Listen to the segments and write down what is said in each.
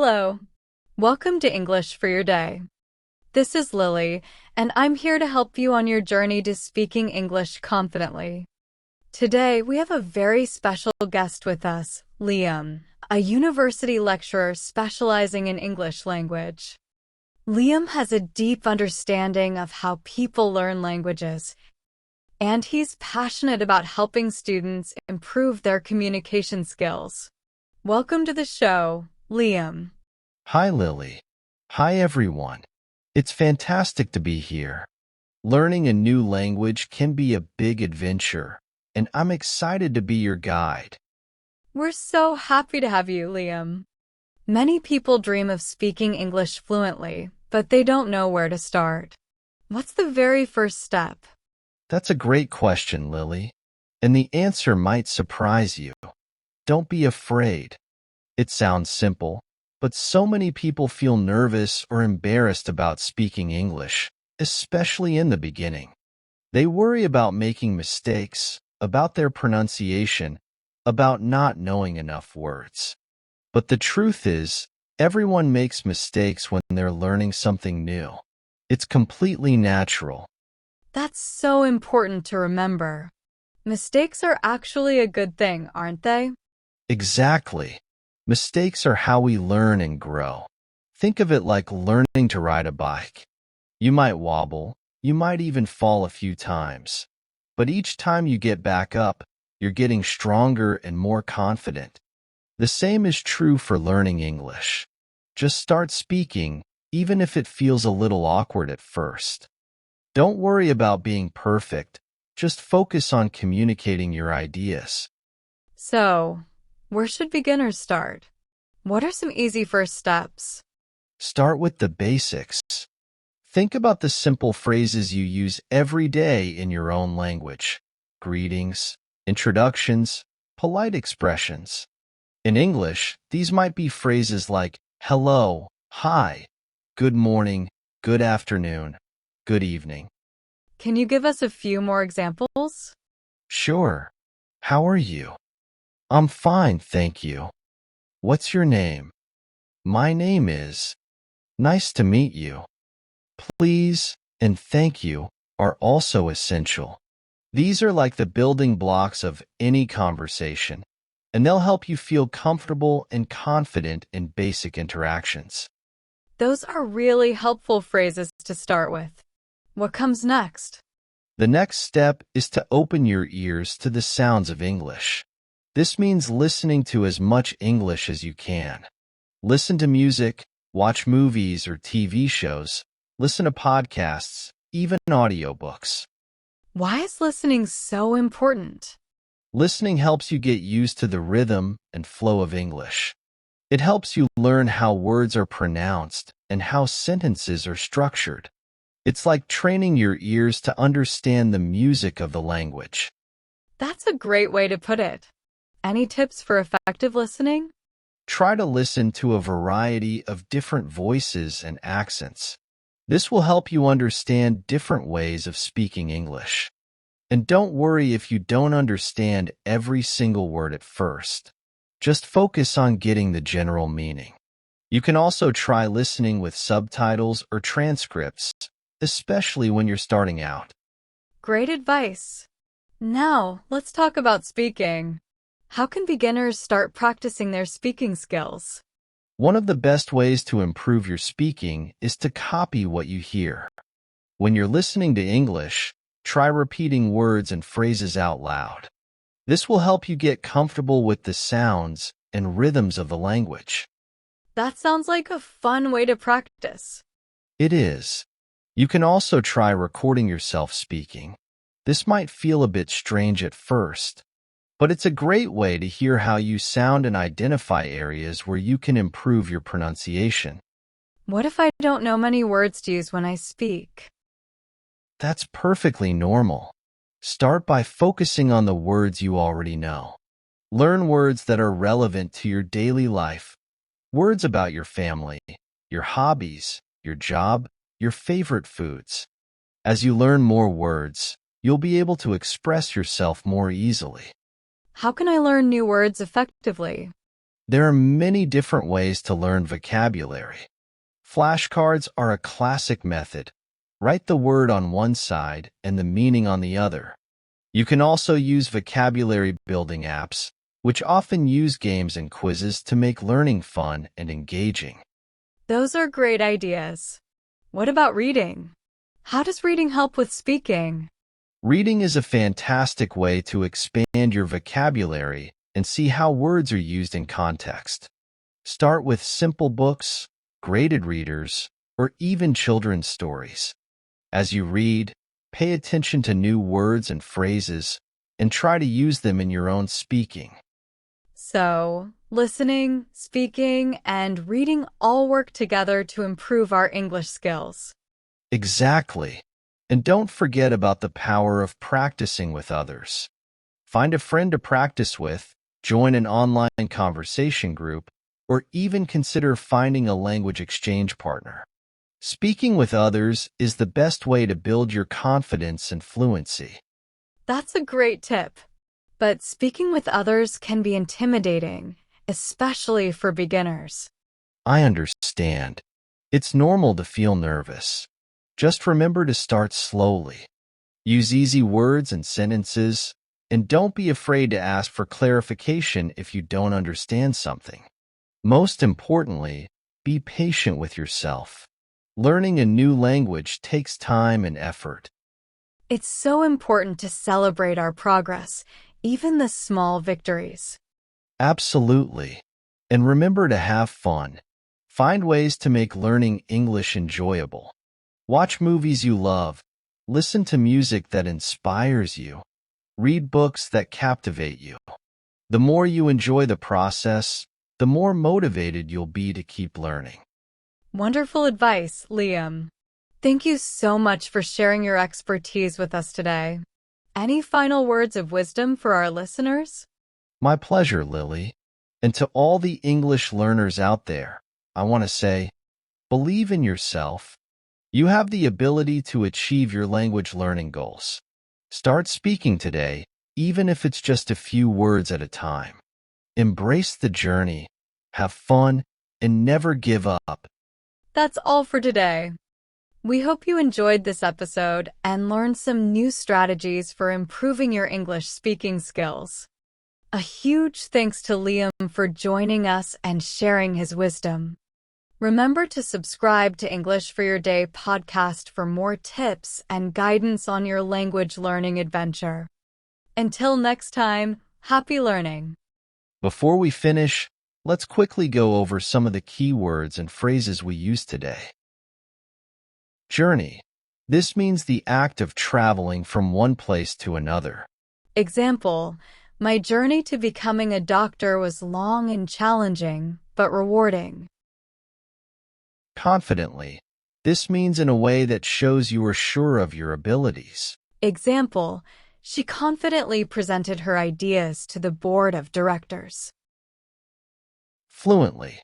Hello. Welcome to English for Your Day. This is Lily, and I'm here to help you on your journey to speaking English confidently. Today, we have a very special guest with us, Liam, a university lecturer specializing in English language. Liam has a deep understanding of how people learn languages, and he's passionate about helping students improve their communication skills. Welcome to the show, Liam. Hi, Lily. Hi, everyone. It's fantastic to be here. Learning a new language can be a big adventure, and I'm excited to be your guide. We're so happy to have you, Liam. Many people dream of speaking English fluently, but they don't know where to start. What's the very first step? That's a great question, Lily, and the answer might surprise you. Don't be afraid. It sounds simple, but so many people feel nervous or embarrassed about speaking English, especially in the beginning. They worry about making mistakes, about their pronunciation, about not knowing enough words. But the truth is, everyone makes mistakes when they're learning something new. It's completely natural. That's so important to remember. Mistakes are actually a good thing, aren't they? Exactly. Mistakes are how we learn and grow. Think of it like learning to ride a bike. You might wobble, you might even fall a few times. But each time you get back up, you're getting stronger and more confident. The same is true for learning English. Just start speaking, even if it feels a little awkward at first. Don't worry about being perfect. Just focus on communicating your ideas. So, where should beginners start? What are some easy first steps? Start with the basics. Think about the simple phrases you use every day in your own language. Greetings, introductions, polite expressions. In English, these might be phrases like hello, hi, good morning, good afternoon, good evening. Can you give us a few more examples? Sure. How are you? I'm fine, thank you. What's your name? My name is. Nice to meet you. Please and thank you are also essential. These are like the building blocks of any conversation, and they'll help you feel comfortable and confident in basic interactions. Those are really helpful phrases to start with. What comes next? The next step is to open your ears to the sounds of English. This means listening to as much English as you can. Listen to music, watch movies or TV shows, listen to podcasts, even audiobooks. Why is listening so important? Listening helps you get used to the rhythm and flow of English. It helps you learn how words are pronounced and how sentences are structured. It's like training your ears to understand the music of the language. That's a great way to put it. Any tips for effective listening? Try to listen to a variety of different voices and accents. This will help you understand different ways of speaking English. And don't worry if you don't understand every single word at first. Just focus on getting the general meaning. You can also try listening with subtitles or transcripts, especially when you're starting out. Great advice. Now, let's talk about speaking. How can beginners start practicing their speaking skills? One of the best ways to improve your speaking is to copy what you hear. When you're listening to English, try repeating words and phrases out loud. This will help you get comfortable with the sounds and rhythms of the language. That sounds like a fun way to practice. It is. You can also try recording yourself speaking. This might feel a bit strange at first, but it's a great way to hear how you sound and identify areas where you can improve your pronunciation. What if I don't know many words to use when I speak? That's perfectly normal. Start by focusing on the words you already know. Learn words that are relevant to your daily life. Words about your family, your hobbies, your job, your favorite foods. As you learn more words, you'll be able to express yourself more easily. How can I learn new words effectively? There are many different ways to learn vocabulary. Flashcards are a classic method. Write the word on one side and the meaning on the other. You can also use vocabulary building apps, which often use games and quizzes to make learning fun and engaging. Those are great ideas. What about reading? How does reading help with speaking? Reading is a fantastic way to expand your vocabulary and see how words are used in context. Start with simple books, graded readers, or even children's stories. As you read, pay attention to new words and phrases and try to use them in your own speaking. So, listening, speaking, and reading all work together to improve our English skills. Exactly. And don't forget about the power of practicing with others. Find a friend to practice with, join an online conversation group, or even consider finding a language exchange partner. Speaking with others is the best way to build your confidence and fluency. That's a great tip. But speaking with others can be intimidating, especially for beginners. I understand. It's normal to feel nervous. Just remember to start slowly. Use easy words and sentences, and don't be afraid to ask for clarification if you don't understand something. Most importantly, be patient with yourself. Learning a new language takes time and effort. It's so important to celebrate our progress, even the small victories. Absolutely. And remember to have fun. Find ways to make learning English enjoyable. Watch movies you love. Listen to music that inspires you. Read books that captivate you. The more you enjoy the process, the more motivated you'll be to keep learning. Wonderful advice, Liam. Thank you so much for sharing your expertise with us today. Any final words of wisdom for our listeners? My pleasure, Lily. And to all the English learners out there, I want to say, believe in yourself. You have the ability to achieve your language learning goals. Start speaking today, even if it's just a few words at a time. Embrace the journey, have fun, and never give up. That's all for today. We hope you enjoyed this episode and learned some new strategies for improving your English speaking skills. A huge thanks to Liam for joining us and sharing his wisdom. Remember to subscribe to English for Your Day podcast for more tips and guidance on your language learning adventure. Until next time, happy learning. Before we finish, let's quickly go over some of the key words and phrases we use today. Journey. This means the act of traveling from one place to another. Example, my journey to becoming a doctor was long and challenging, but rewarding. Confidently. This means in a way that shows you are sure of your abilities. Example, she confidently presented her ideas to the board of directors. Fluently.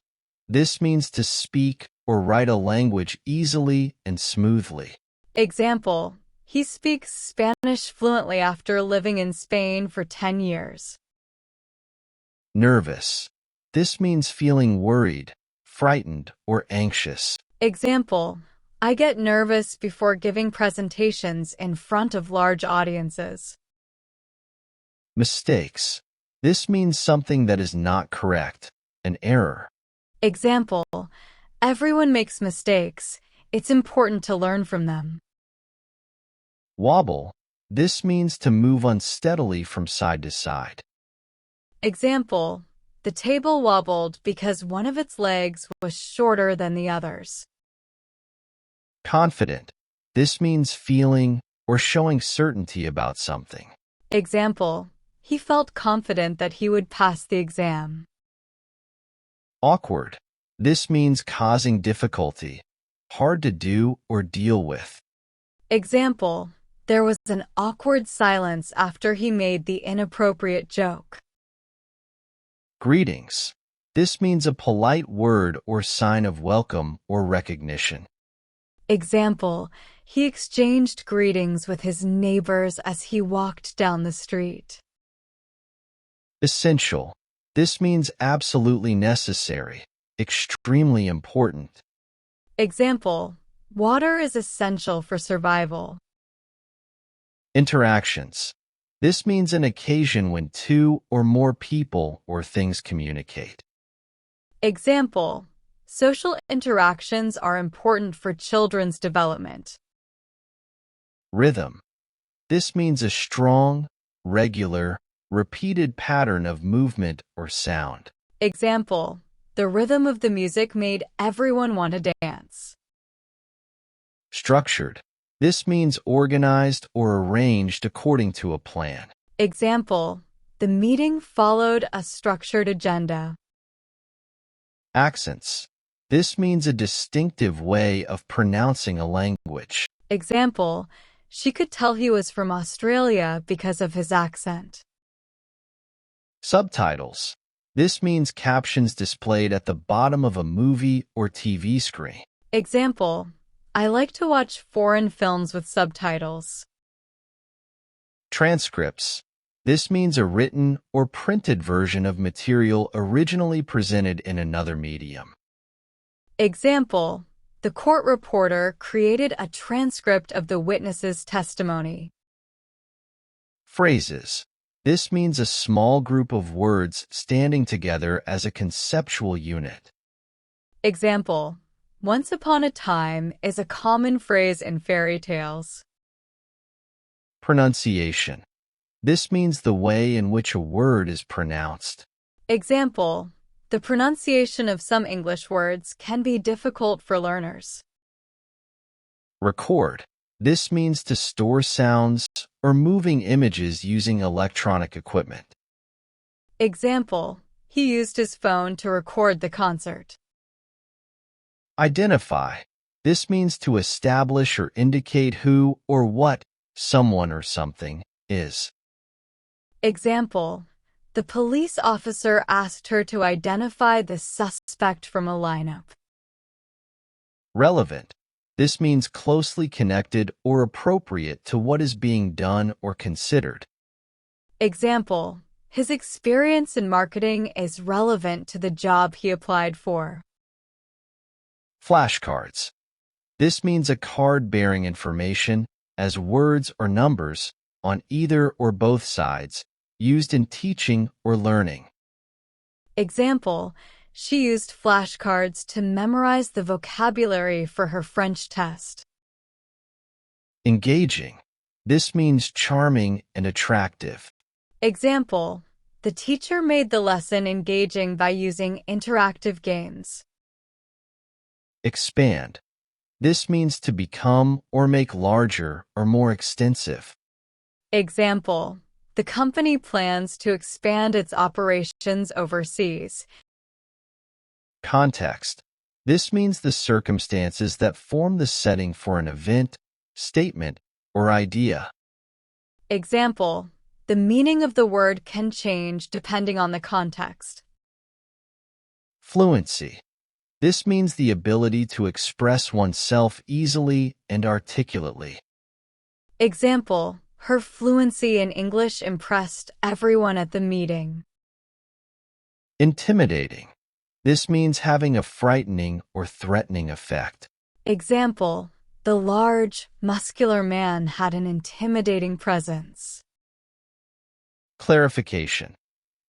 This means to speak or write a language easily and smoothly. Example, he speaks Spanish fluently after living in Spain for 10 years. Nervous. This means feeling worried, frightened, or anxious. Example, I get nervous before giving presentations in front of large audiences. Mistakes. This means something that is not correct, an error. Example, everyone makes mistakes. It's important to learn from them. Wobble. This means to move unsteadily from side to side. Example, the table wobbled because one of its legs was shorter than the others. Confident. This means feeling or showing certainty about something. Example, he felt confident that he would pass the exam. Awkward. This means causing difficulty, hard to do or deal with. Example, there was an awkward silence after he made the inappropriate joke. Greetings. This means a polite word or sign of welcome or recognition. Example, he exchanged greetings with his neighbors as he walked down the street. Essential. This means absolutely necessary, extremely important. Example, water is essential for survival. Interactions. This means an occasion when two or more people or things communicate. Example, social interactions are important for children's development. Rhythm. This means a strong, regular, repeated pattern of movement or sound. Example, the rhythm of the music made everyone want to dance. Structured. This means organized or arranged according to a plan. Example, the meeting followed a structured agenda. Accents. This means a distinctive way of pronouncing a language. Example, she could tell he was from Australia because of his accent. Subtitles. This means captions displayed at the bottom of a movie or TV screen. Example, I like to watch foreign films with subtitles. Transcripts. This means a written or printed version of material originally presented in another medium. Example, the court reporter created a transcript of the witness's testimony. Phrases. This means a small group of words standing together as a conceptual unit. Example, once upon a time is a common phrase in fairy tales. Pronunciation. This means the way in which a word is pronounced. Example, the pronunciation of some English words can be difficult for learners. Record. This means to store sounds or moving images using electronic equipment. Example, he used his phone to record the concert. Identify. This means to establish or indicate who or what someone or something is. Example, the police officer asked her to identify the suspect from a lineup. Relevant. This means closely connected or appropriate to what is being done or considered. Example, his experience in marketing is relevant to the job he applied for. Flashcards. This means a card bearing information, as words or numbers, on either or both sides, used in teaching or learning. Example, she used flashcards to memorize the vocabulary for her French test. Engaging. This means charming and attractive. Example, the teacher made the lesson engaging by using interactive games. Expand. This means to become or make larger or more extensive. Example, the company plans to expand its operations overseas. Context. This means the circumstances that form the setting for an event, statement, or idea. Example, the meaning of the word can change depending on the context. Fluency. This means the ability to express oneself easily and articulately. Example, her fluency in English impressed everyone at the meeting. Intimidating. This means having a frightening or threatening effect. Example, the large, muscular man had an intimidating presence. Clarification.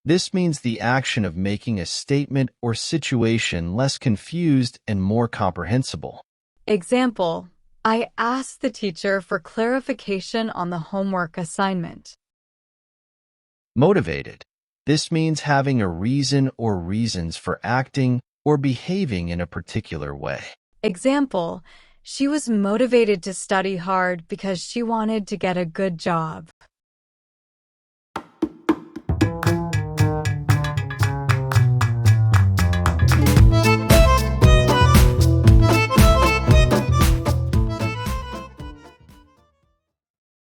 This means the action of making a statement or situation less confused and more comprehensible. Example, I asked the teacher for clarification on the homework assignment. Motivated. This means having a reason or reasons for acting or behaving in a particular way. Example, she was motivated to study hard because she wanted to get a good job.